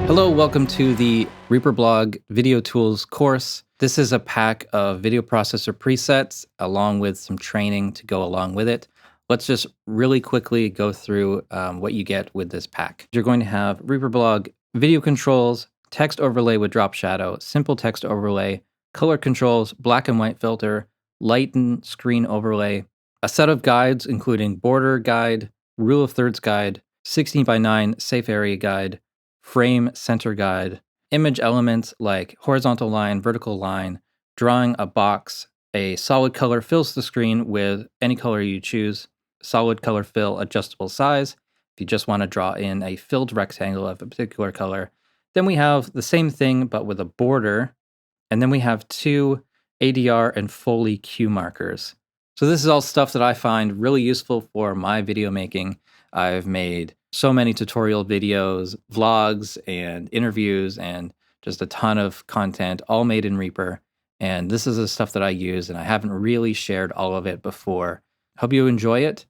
Hello, welcome to the REAPERBLOG Video Tools course. This is a pack of video processor presets along with some training to go along with it. Let's just really quickly go through what you get with this pack. You're going to have REAPERBLOG video controls, text overlay with drop shadow, simple text overlay, color controls, black and white filter, lighten screen overlay, a set of guides including border guide, rule of thirds guide, 16:9 safe area guide, frame center guide, image elements like horizontal line, vertical line, drawing a box, a solid color fills the screen with any color you choose, solid color fill adjustable size. If you just want to draw in a filled rectangle of a particular color, then we have the same thing but with a border, and then we have two ADR and Foley cue markers. So this is all stuff that I find really useful for my video making. I've made so many tutorial videos, vlogs, and interviews, and just a ton of content, all made in Reaper. And this is the stuff that I use, and I haven't really shared all of it before. Hope you enjoy it.